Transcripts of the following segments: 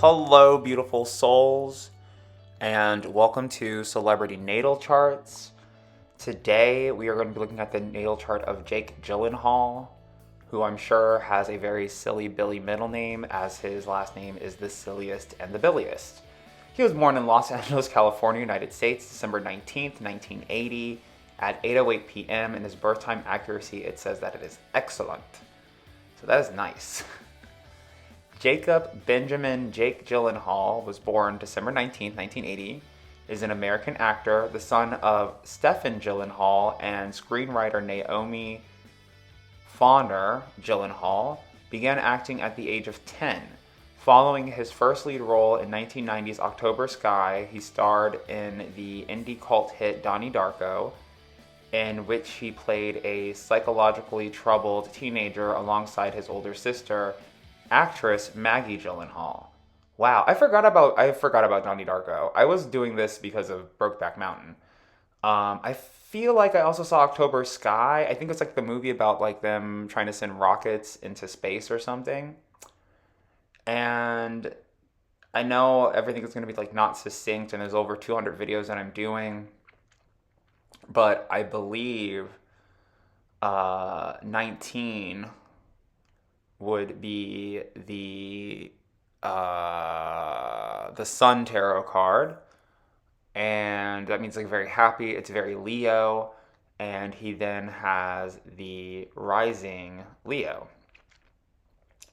Hello, beautiful souls, and welcome to Celebrity Natal Charts. Today, we are going to be looking at the natal chart of Jake Gyllenhaal, who I'm sure has a very silly Billy middle name, as his last name is the silliest and the billiest. He was born in Los Angeles, California, United States, December 19th, 1980, at 8:08 p.m. In his birth time accuracy, it says that it is excellent. So that is nice. Jacob Benjamin Jake Gyllenhaal was born December 19th, 1980, is an American actor, the son of Stephen Gyllenhaal and screenwriter Naomi Fauner Gyllenhaal. Began acting at the age of 10. Following his first lead role in 1990's October Sky, he starred in the indie cult hit Donnie Darko, in which he played a psychologically troubled teenager alongside his older sister, actress Maggie Gyllenhaal. Wow, I forgot about Donnie Darko. I was doing this because of Brokeback Mountain. I feel like I also saw October Sky. I think it's like the movie about like them trying to send rockets into space or something. And I know everything is going to be like not succinct, and there's over 200 videos that I'm doing, but I believe 19 would be the Sun tarot card, and that means like very happy. It's very Leo, and he then has the rising Leo.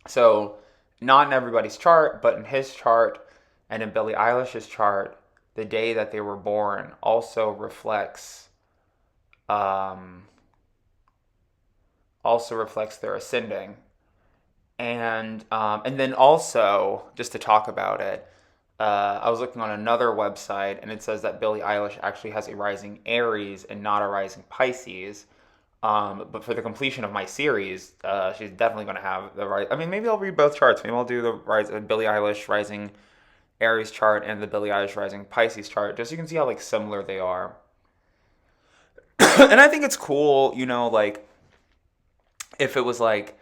So not in everybody's chart, but in his chart and in Billie Eilish's chart, the day that they were born also reflects their ascending. And then also, just to talk about it, I was looking on another website, and it says that Billie Eilish actually has a rising Aries and not a rising Pisces. But for the completion of my series, she's definitely going to have the right. I mean, maybe I'll read both charts. Maybe I'll do the Billie Eilish rising Aries chart and the Billie Eilish rising Pisces chart, just so you can see how like similar they are. And I think it's cool, like if it was like,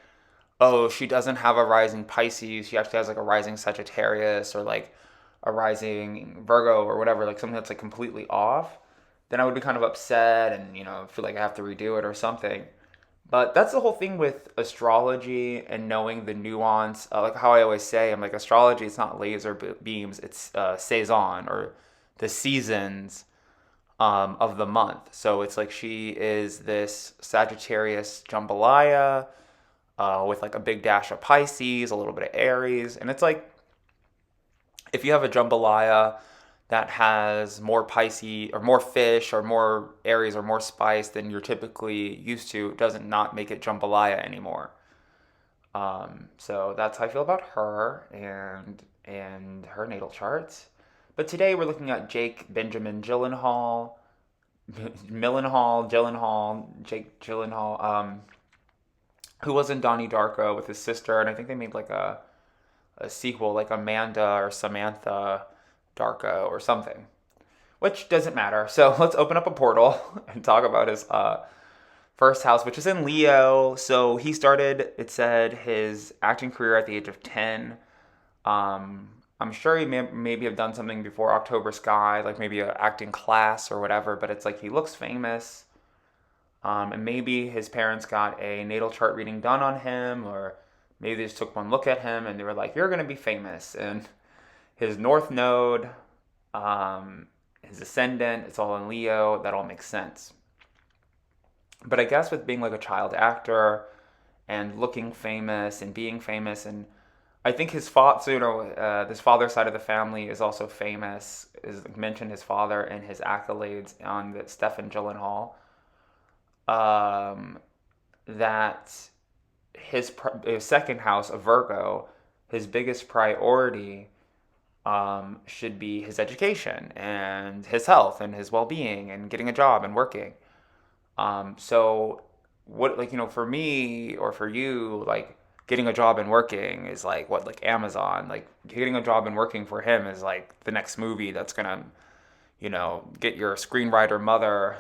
oh, she doesn't have a rising Pisces, she actually has like a rising Sagittarius or like a rising Virgo or whatever, like something that's like completely off, then I would be kind of upset and, feel like I have to redo it or something. But that's the whole thing with astrology and knowing the nuance. Like how I always say, I'm like, astrology, it's not laser beams, it's saison, or the seasons of the month. So it's like she is this Sagittarius jambalaya, with like a big dash of Pisces, a little bit of Aries. And it's like, if you have a jambalaya that has more Pisces or more fish or more Aries or more spice than you're typically used to, it doesn't not make it jambalaya anymore. So that's how I feel about her and her natal charts. But today we're looking at Jake Benjamin Gyllenhaal, Jake Gyllenhaal, who was in Donnie Darko with his sister, and I think they made like a sequel, like Amanda or Samantha Darko or something, which doesn't matter. So let's open up a portal and talk about his first house, which is in Leo. So he started, it said, his acting career at the age of 10. I'm sure he maybe have done something before October Sky, like maybe an acting class or whatever, but it's like he looks famous. And maybe his parents got a natal chart reading done on him, or maybe they just took one look at him and they were like, "You're going to be famous." And his North Node, his ascendant, it's all in Leo. That all makes sense. But I guess with being like a child actor and looking famous and being famous, and I think his father, this father side of the family is also famous. Is mentioned his father and his accolades on the Stephen Gyllenhaal. That his second house, a Virgo, his biggest priority should be his education and his health and his well-being and getting a job and working. So what, like, for me or for you, like getting a job and working is like what, like Amazon, like getting a job and working for him is like the next movie that's gonna, get your screenwriter mother,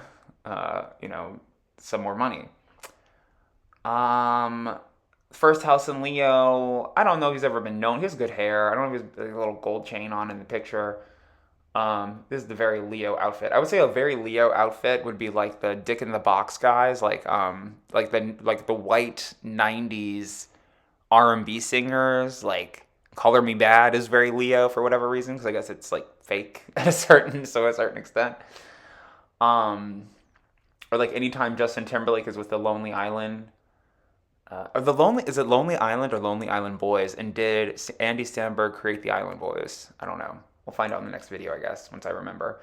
some more money. First house in Leo. I don't know if he's ever been known. He has good hair. I don't know if he has a little gold chain on in the picture. This is the very Leo outfit. I would say a very Leo outfit would be like the Dick in the Box guys, like the white '90s R&B singers. Like Color Me Bad is very Leo for whatever reason, because I guess it's like fake at a certain extent. Um, or like anytime Justin Timberlake is with the Lonely Island. Or the Lonely is it Lonely Island or Lonely Island Boys? And did Andy Samberg create the Island Boys? I don't know. We'll find out in the next video, I guess, once I remember.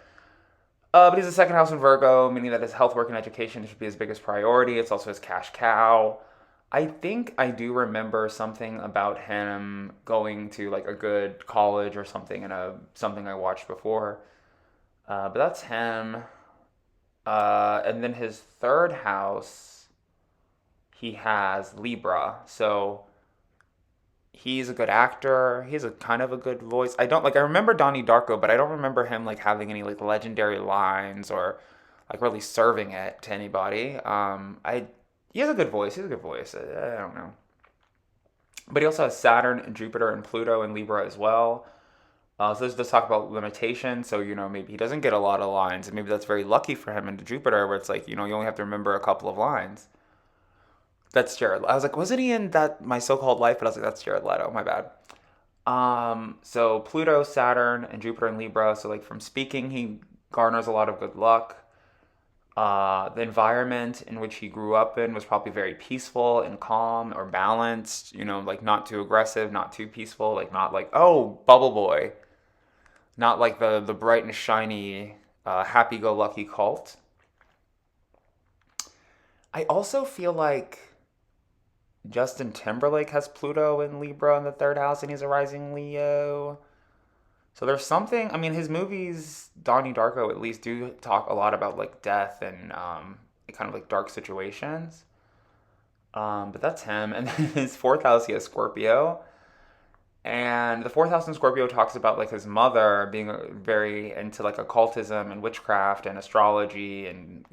But he's a second house in Virgo, meaning that his health, work, and education should be his biggest priority. It's also his cash cow. I think I do remember something about him going to like a good college or something in a something I watched before. But that's him. And then his third house, he has Libra. So he's a good actor. He has a kind of a good voice. I remember Donnie Darko, but I don't remember him like having any like legendary lines or like really serving it to anybody. I He has a good voice. He has a good voice. I don't know. But he also has Saturn and Jupiter and Pluto and Libra as well. So this does talk about limitations. So, maybe he doesn't get a lot of lines. And maybe that's very lucky for him into Jupiter, where it's like, you only have to remember a couple of lines. That's Jared. I was like, wasn't he in that My So-Called Life? But I was like, that's Jared Leto. My bad. So Pluto, Saturn, and Jupiter and Libra. So like from speaking, he garners a lot of good luck. The environment in which he grew up in was probably very peaceful and calm or balanced. Like not too aggressive, not too peaceful. Like not like, oh, Bubble Boy. Not like the bright and shiny, happy-go-lucky cult. I also feel like Justin Timberlake has Pluto in Libra in the third house, and he's a rising Leo. So there's something. I mean, his movies, Donnie Darko at least, do talk a lot about like death and kind of like dark situations. But that's him. And then his fourth house, he has Scorpio. And the fourth house in Scorpio talks about like his mother being very into like occultism and witchcraft and astrology and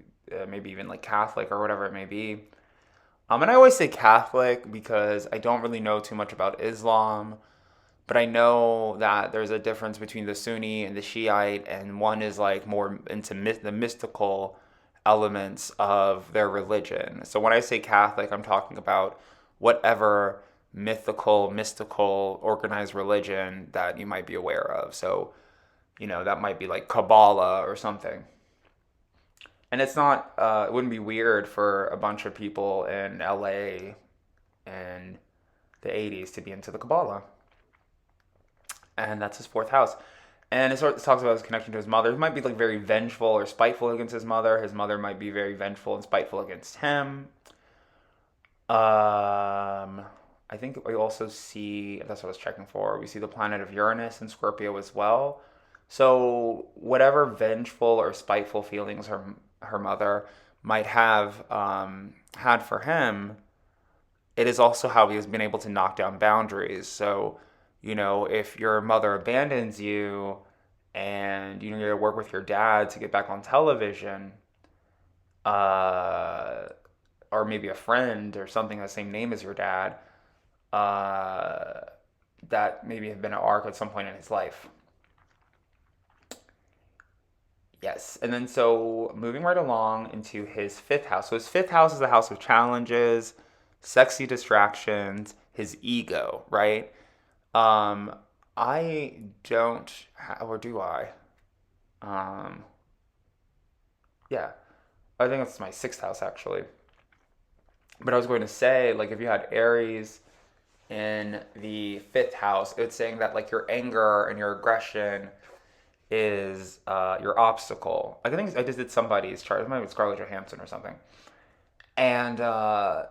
maybe even like Catholic or whatever it may be. And I always say Catholic because I don't really know too much about Islam, but I know that there's a difference between the Sunni and the Shiite, and one is like more into the mystical elements of their religion. So when I say Catholic, I'm talking about whatever mystical, organized religion that you might be aware of. So, that might be like Kabbalah or something. And it wouldn't be weird for a bunch of people in LA in the 80s to be into the Kabbalah. And that's his fourth house. And it sort of talks about his connection to his mother. He might be like very vengeful or spiteful against his mother. His mother might be very vengeful and spiteful against him. I think we also see, that's what I was checking for, we see the planet of Uranus in Scorpio as well. So whatever vengeful or spiteful feelings her mother might have had for him, it is also how he has been able to knock down boundaries. So, if your mother abandons you and you need to work with your dad to get back on television, uh, or maybe a friend or something the same name as your dad, uh, that maybe have been an arc at some point in his life. Yes, and then so moving right along into his fifth house. So his fifth house is the house of challenges, sexy distractions, his ego, right? Um, I don't, or do I? Um, yeah, I think that's my sixth house actually. But I was going to say, like, if you had Aries in the fifth house, it's saying that like your anger and your aggression is your obstacle. I think I just did somebody's chart. It might be Scarlett Johansson or something. And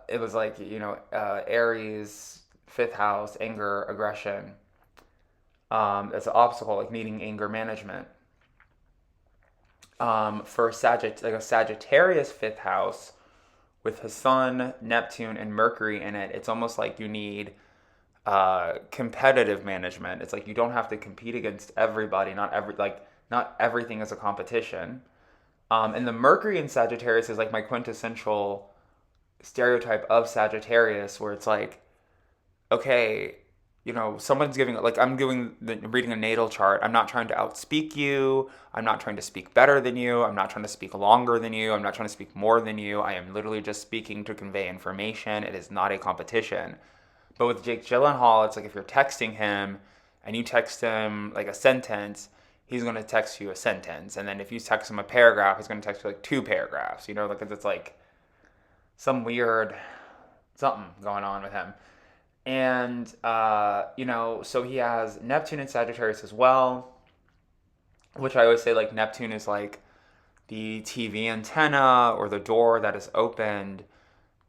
it was like, Aries, fifth house, anger, aggression. As an obstacle, like needing anger management. For like a Sagittarius fifth house with his Sun, Neptune, and Mercury in it, it's almost like you need competitive management. It's like you don't have to compete against everybody. Not everything is a competition. And the Mercury in Sagittarius is like my quintessential stereotype of Sagittarius, where it's like okay, someone's giving, like, I'm doing reading a natal chart. I'm not trying to outspeak you. I'm not trying to speak better than you. I'm not trying to speak longer than you. I'm not trying to speak more than you. I am literally just speaking to convey information. It is not a competition. But with Jake Gyllenhaal, it's like if you're texting him and you text him like a sentence, he's going to text you a sentence. And then if you text him a paragraph, he's going to text you like two paragraphs, like it's like some weird something going on with him. And, so he has Neptune and Sagittarius as well, which I always say like Neptune is like the TV antenna or the door that is opened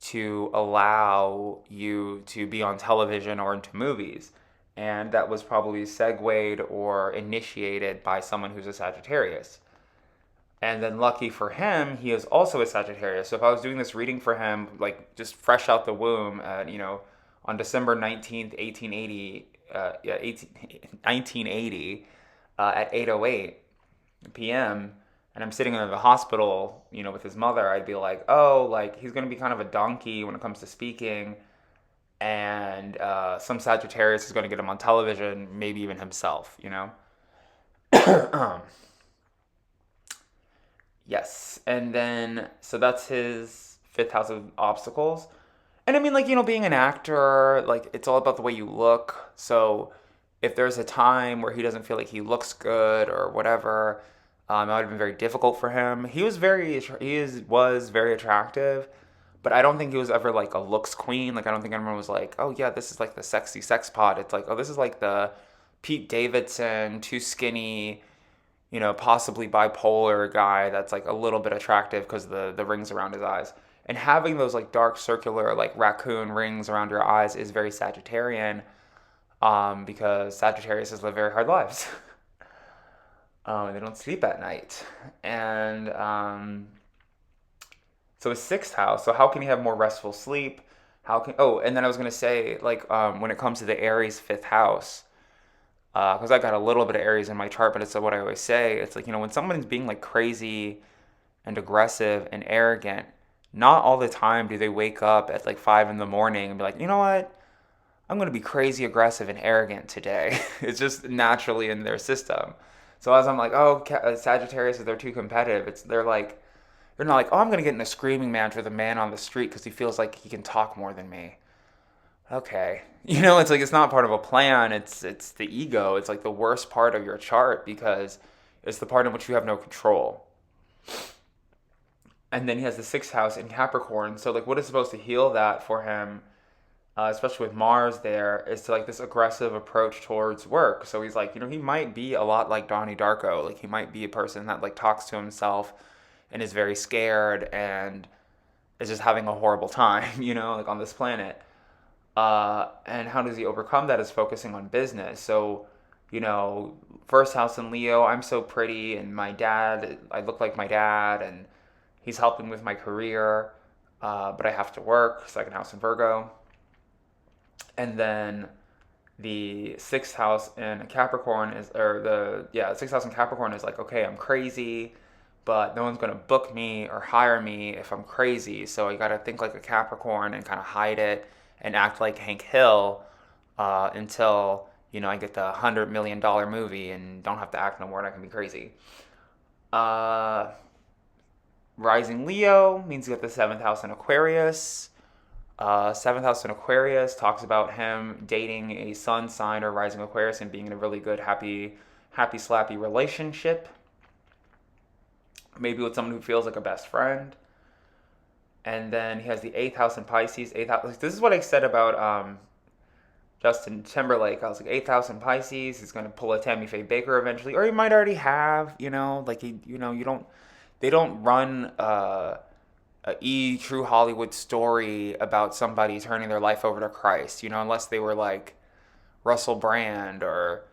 to allow you to be on television or into movies. And that was probably segued or initiated by someone who's a Sagittarius. And then lucky for him, he is also a Sagittarius. So if I was doing this reading for him, like just fresh out the womb, on December 19th, 1880, 1980, at 8:08 p.m., and I'm sitting in the hospital, with his mother, I'd be like, oh, like he's going to be kind of a donkey when it comes to speaking. And some Sagittarius is going to get him on television, maybe even himself. um, Yes. And then, so that's his fifth house of obstacles. And I mean, like, being an actor, like, it's all about the way you look. So if there's a time where he doesn't feel like he looks good or whatever, it might have been very difficult for him. Was very attractive, but I don't think he was ever like a looks queen. Like, I don't think anyone was like, oh yeah, this is like the sexy sex pod. It's like, oh, this is like the Pete Davidson, too skinny, possibly bipolar guy that's like a little bit attractive because the rings around his eyes. And having those like dark circular like raccoon rings around your eyes is very Sagittarian, because Sagittarius live very hard lives. They don't sleep at night. And so his sixth house. So how can he have more restful sleep? And then I was going to say, like, when it comes to the Aries fifth house, because I got a little bit of Aries in my chart, but it's what I always say. It's like, when someone's being like crazy and aggressive and arrogant, not all the time do they wake up at like 5 in the morning and be like, you know what? I'm going to be crazy aggressive and arrogant today. It's just naturally in their system. So as I'm like, oh, Sagittarius, they're too competitive. They're not like, oh, I'm going to get in a screaming match with a man on the street because he feels like he can talk more than me. Okay. It's like it's not part of a plan. It's the ego. It's like the worst part of your chart because it's the part in which you have no control. And then he has the sixth house in Capricorn. So like what is supposed to heal that for him, especially with Mars there, is to like this aggressive approach towards work. So he's like, he might be a lot like Donnie Darko. Like he might be a person that like talks to himself and is very scared and is just having a horrible time, like on this planet. And how does he overcome that is focusing on business. So, first house in Leo, I'm so pretty, and I look like my dad, and he's helping with my career, but I have to work. Second house in Virgo. And then the sixth house in Capricorn sixth house in Capricorn is like, okay, I'm crazy, but no one's going to book me or hire me if I'm crazy. So you got to think like a Capricorn and kind of hide it and act like Hank Hill until I get the $100 million movie and don't have to act no more and I can be crazy. Rising Leo means you get the seventh house in Aquarius. Seventh house in Aquarius talks about him dating a sun sign or rising Aquarius and being in a really good, happy, slappy relationship. Maybe with someone who feels like a best friend. And then he has the eighth house in Pisces. Eighth house. This is what I said about Justin Timberlake. I was like, eighth house in Pisces. He's going to pull a Tammy Faye Baker eventually, or he might already have. Like they don't run a true Hollywood story about somebody turning their life over to Christ. Unless they were like Russell Brand or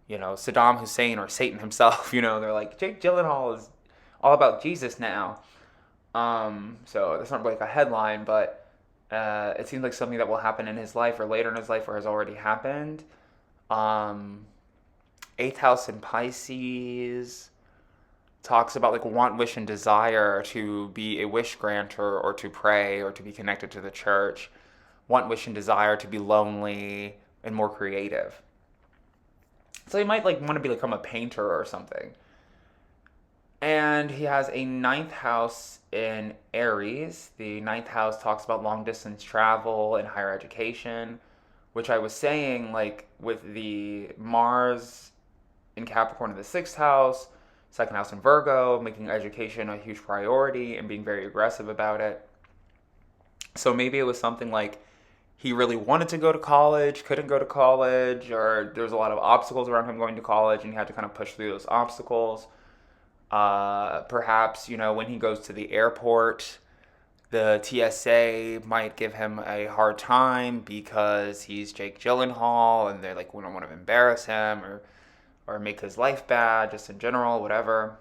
Saddam Hussein or Satan himself. They're like, Jake Gyllenhaal is all about Jesus now. So that's not like a headline, but it seems like something that will happen in his life or later in his life or has already happened. Eighth house in Pisces talks about like want, wish, and desire to be a wish granter or to pray or to be connected to the church. want, wish, and desire to be lonely and more creative. So he might like want to become a painter or something. And he has a ninth house in Aries. The ninth house talks about long distance travel and higher education, which I was saying, like with the Mars in Capricorn in the sixth house, second house in Virgo, making education a huge priority and being very aggressive about it. So maybe it was something like he really wanted to go to college, couldn't go to college, or there's a lot of obstacles around him going to college and he had to kind of push through those obstacles. Perhaps, when he goes to the airport, the TSA might give him a hard time because he's Jake Gyllenhaal and they're like, we don't want to embarrass him or make his life bad, just in general, whatever.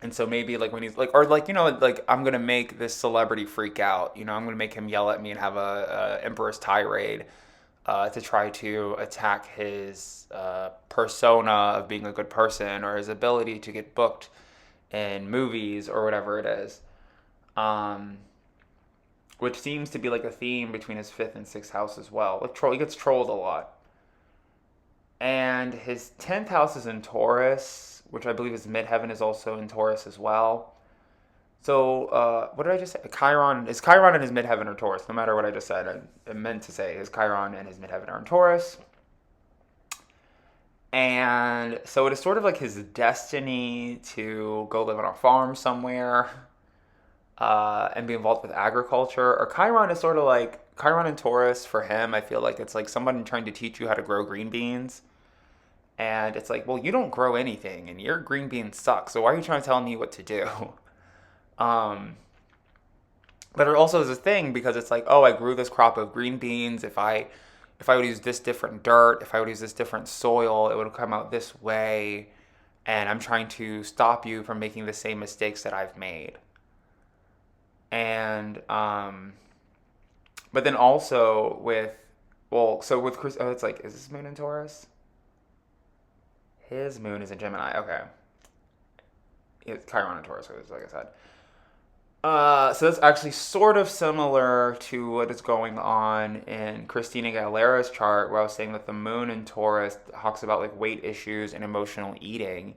And so maybe like when he's like, or like, like I'm going to make this celebrity freak out, I'm going to make him yell at me and have a emperor's tirade to try to attack his persona of being a good person or his ability to get booked in movies or whatever it is. Which seems to be like a theme between his fifth and sixth house as well. Like he gets trolled a lot. And his 10th house is in Taurus, which I believe his midheaven is also in Taurus as well. So, what did I just say? Chiron and his midheaven are Taurus, no matter what I just said. I meant to say his Chiron and his midheaven are in Taurus. And so it is sort of like his destiny to go live on a farm somewhere and be involved with agriculture. Or Chiron is sort of like, Chiron and Taurus for him, I feel like it's like someone trying to teach you how to grow green beans. And it's like, well, you don't grow anything and your green beans suck, so why are you trying to tell me what to do? But it also is a thing because it's like, oh, I grew this crop of green beans. If I would use this different dirt, if I would use this different soil, it would come out this way. And I'm trying to stop you from making the same mistakes that I've made. And, but then also with Chris, it's like, is his moon in Taurus? His moon is in Gemini, okay. It's Chiron in Taurus, like I said. So that's actually sort of similar to what is going on in Christina Aguilera's chart, where I was saying that the moon in Taurus talks about like weight issues and emotional eating.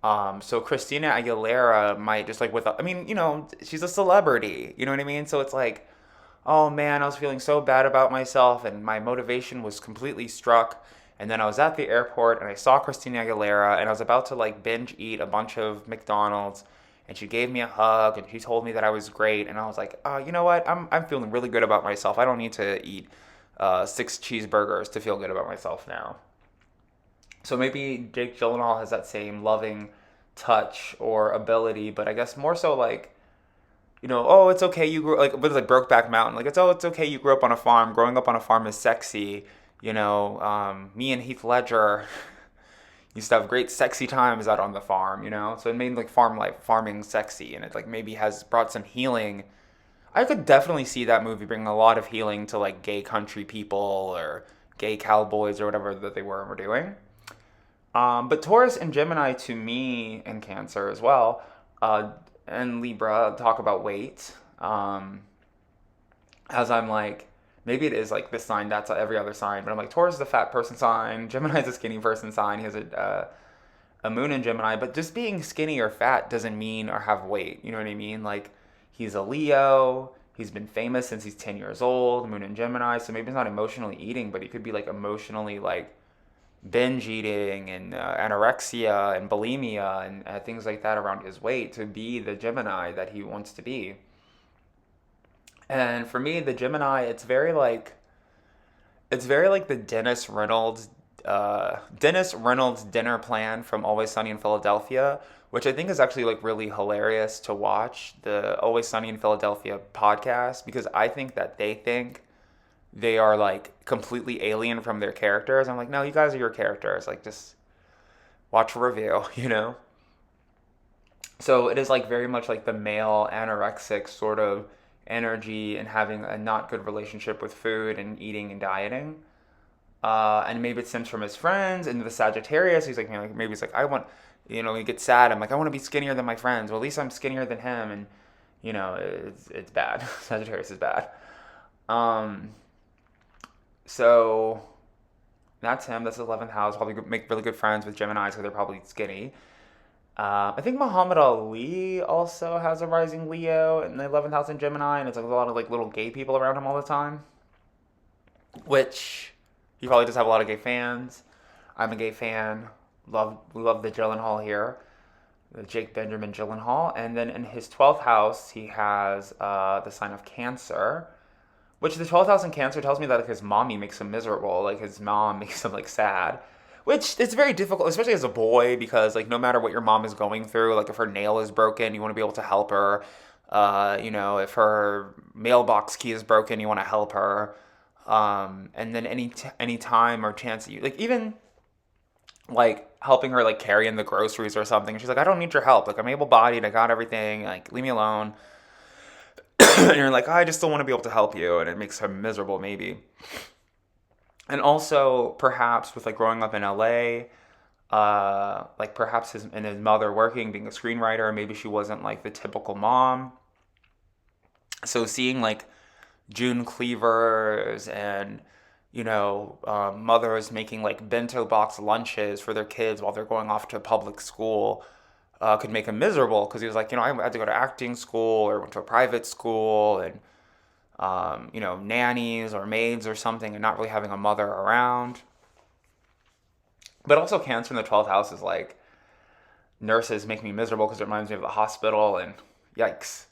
So Christina Aguilera might just like she's a celebrity, you know what I mean? So it's like, oh man, I was feeling so bad about myself and my motivation was completely struck. And then I was at the airport and I saw Christina Aguilera and I was about to like binge eat a bunch of McDonald's. And she gave me a hug and she told me that I was great. And I was like, you know what? I'm feeling really good about myself. I don't need to eat 6 cheeseburgers to feel good about myself now. So maybe Jake Gyllenhaal has that same loving touch or ability, but I guess more so like, oh, it's okay you grew like with like Brokeback Mountain. Like it's okay you grew up on a farm. Growing up on a farm is sexy. Me and Heath Ledger used to have great sexy times out on the farm, So it made like farming sexy, and it like maybe has brought some healing. I could definitely see that movie bringing a lot of healing to like gay country people or gay cowboys or whatever that they were doing. But Taurus and Gemini to me and Cancer as well, and Libra talk about weight. As I'm like, maybe it is like this sign, that's every other sign. But I'm like, Taurus is a fat person sign. Gemini is a skinny person sign. He has a moon in Gemini. But just being skinny or fat doesn't mean or have weight. You know what I mean? Like, he's a Leo. He's been famous since he's 10 years old. Moon in Gemini. So maybe he's not emotionally eating, but he could be like emotionally like binge eating and anorexia and bulimia and things like that around his weight to be the Gemini that he wants to be. And for me, the Gemini, it's very like the Dennis Reynolds dinner plan from Always Sunny in Philadelphia, which I think is actually like really hilarious to watch, the Always Sunny in Philadelphia podcast, because I think that they think they are like completely alien from their characters. I'm like, no, you guys are your characters. Like, just watch a review, So it is like very much like the male anorexic sort of energy and having a not good relationship with food and eating and dieting. And maybe it stems from his friends and the Sagittarius. He's like, maybe he's like, I want, he gets sad. I'm like, I want to be skinnier than my friends. Well, at least I'm skinnier than him. And, it's bad. Sagittarius is bad. Um, so that's him. That's his 11th house. Probably make really good friends with Geminis because they're probably skinny. I think Muhammad Ali also has a rising Leo in the 11th house in Gemini, and it's like a lot of like little gay people around him all the time, which he probably does have a lot of gay fans. I'm a gay fan. We love the Gyllenhaal here, the Jake Benjamin Gyllenhaal, and then in his 12th house he has the sign of Cancer, which the 12th house in Cancer tells me that like his mommy makes him miserable, like his mom makes him like sad. Which it's very difficult, especially as a boy, because like no matter what your mom is going through, like if her nail is broken, you want to be able to help her. If her mailbox key is broken, you want to help her. And then any time or chance that you like, even like helping her like carry in the groceries or something, she's like, I don't need your help. Like I'm able-bodied, I got everything. Like leave me alone. And you're like, oh, I just still want to be able to help you, and it makes her miserable maybe. And also perhaps with like growing up in LA, like perhaps his mother working, being a screenwriter, maybe she wasn't like the typical mom. So seeing like June cleavers and mothers making like bento box lunches for their kids while they're going off to public school could make him miserable because he was like, I had to go to acting school or went to a private school and nannies or maids or something and not really having a mother around. But also Cancer in the 12th house is like nurses make me miserable because it reminds me of the hospital and yikes.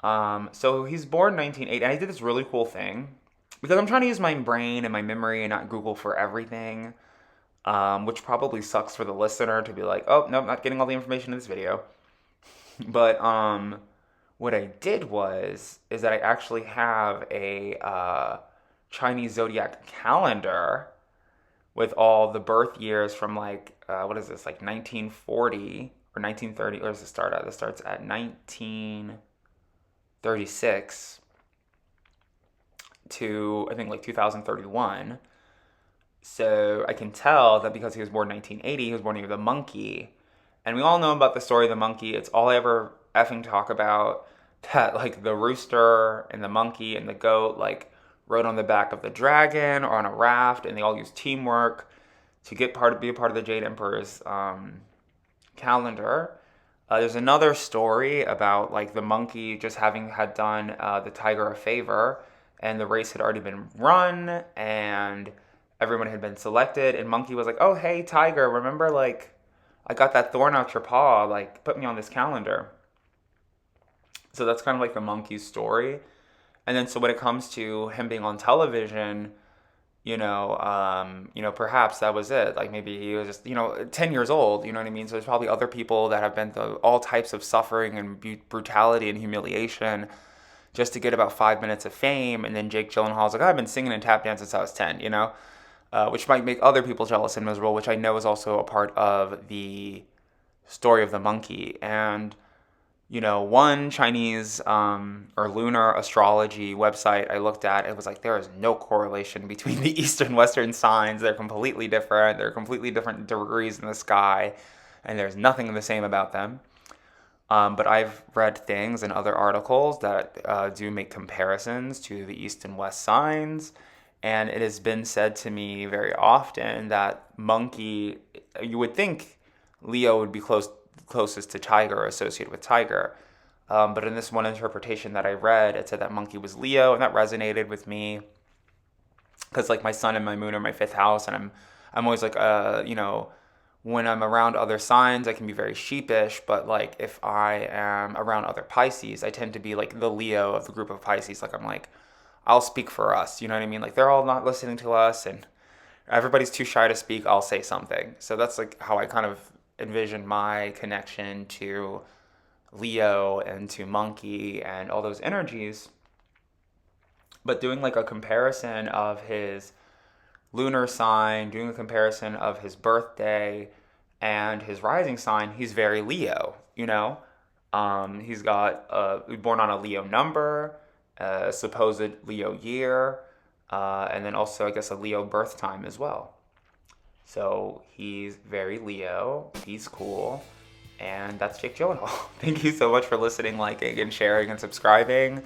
So he's born 1980, and I did this really cool thing because I'm trying to use my brain and my memory and not Google for everything, which probably sucks for the listener to be like, oh, no, I'm not getting all the information in this video. But what I did is that I actually have a Chinese zodiac calendar with all the birth years from like what is this, like 1940 or 1930. Where does it start at? This starts at 1936 to I think like 2031. So I can tell that because he was born 1980, he was born near the monkey. And we all know about the story of the monkey. It's all I ever effing talk about. That like the rooster and the monkey and the goat like rode on the back of the dragon or on a raft, and they all used teamwork to be a part of the Jade Emperor's calendar. There's another story about like the monkey just having had done the tiger a favor, and the race had already been run, and everyone had been selected, and monkey was like, "Oh hey tiger, remember like I got that thorn out your paw, like put me on this calendar." So that's kind of like the monkey's story. And then so when it comes to him being on television, perhaps that was it. Like maybe he was just, 10 years old, you know what I mean? So there's probably other people that have been through all types of suffering and brutality and humiliation just to get about 5 minutes of fame. And then Jake Gyllenhaal's like, oh, I've been singing and tap dancing since I was 10, which might make other people jealous and miserable, which I know is also a part of the story of the monkey. And one Chinese or lunar astrology website I looked at, it was like there is no correlation between the east and western signs. They're completely different. They're completely different degrees in the sky, and there's nothing the same about them. But I've read things in other articles that do make comparisons to the east and west signs, and it has been said to me very often that monkey, you would think Leo would be closest to tiger or associated with tiger. But in this one interpretation that I read, it said that monkey was Leo, and that resonated with me because like my sun and my moon are my fifth house, and I'm always like when I'm around other signs I can be very sheepish, but like if I am around other Pisces, I tend to be like the Leo of the group of Pisces. Like I'm like, I'll speak for us, you know what I mean? Like they're all not listening to us and everybody's too shy to speak, I'll say something. So that's like how I kind of envision my connection to Leo and to monkey and all those energies. But doing like a comparison of his lunar sign, doing a comparison of his birthday and his rising sign, he's very Leo. He's born on a Leo number, a supposed Leo year, and then also I guess a Leo birth time as well. So he's very Leo, he's cool, and that's Jake Gyllenhaal. Thank you so much for listening, liking, and sharing, and subscribing.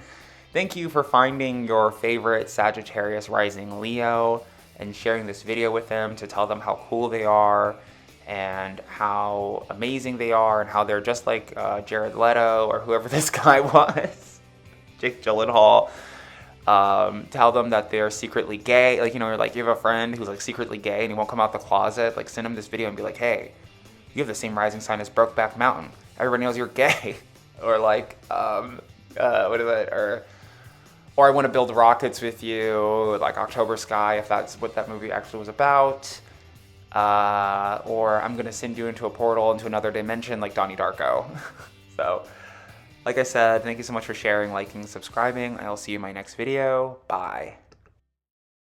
Thank you for finding your favorite Sagittarius rising Leo and sharing this video with them to tell them how cool they are and how amazing they are and how they're just like Jared Leto or whoever this guy was, Jake Gyllenhaal. Tell them that they're secretly gay. Like, you know, like you have a friend who's like secretly gay and he won't come out the closet. Like, send him this video and be like, hey, you have the same rising sign as Brokeback Mountain. Everybody knows you're gay. Or like, what is it? Or I want to build rockets with you, like October Sky, if that's what that movie actually was about. Or I'm going to send you into a portal into another dimension like Donnie Darko. So, like I said, thank you so much for sharing, liking, subscribing. I'll see you in my next video. Bye.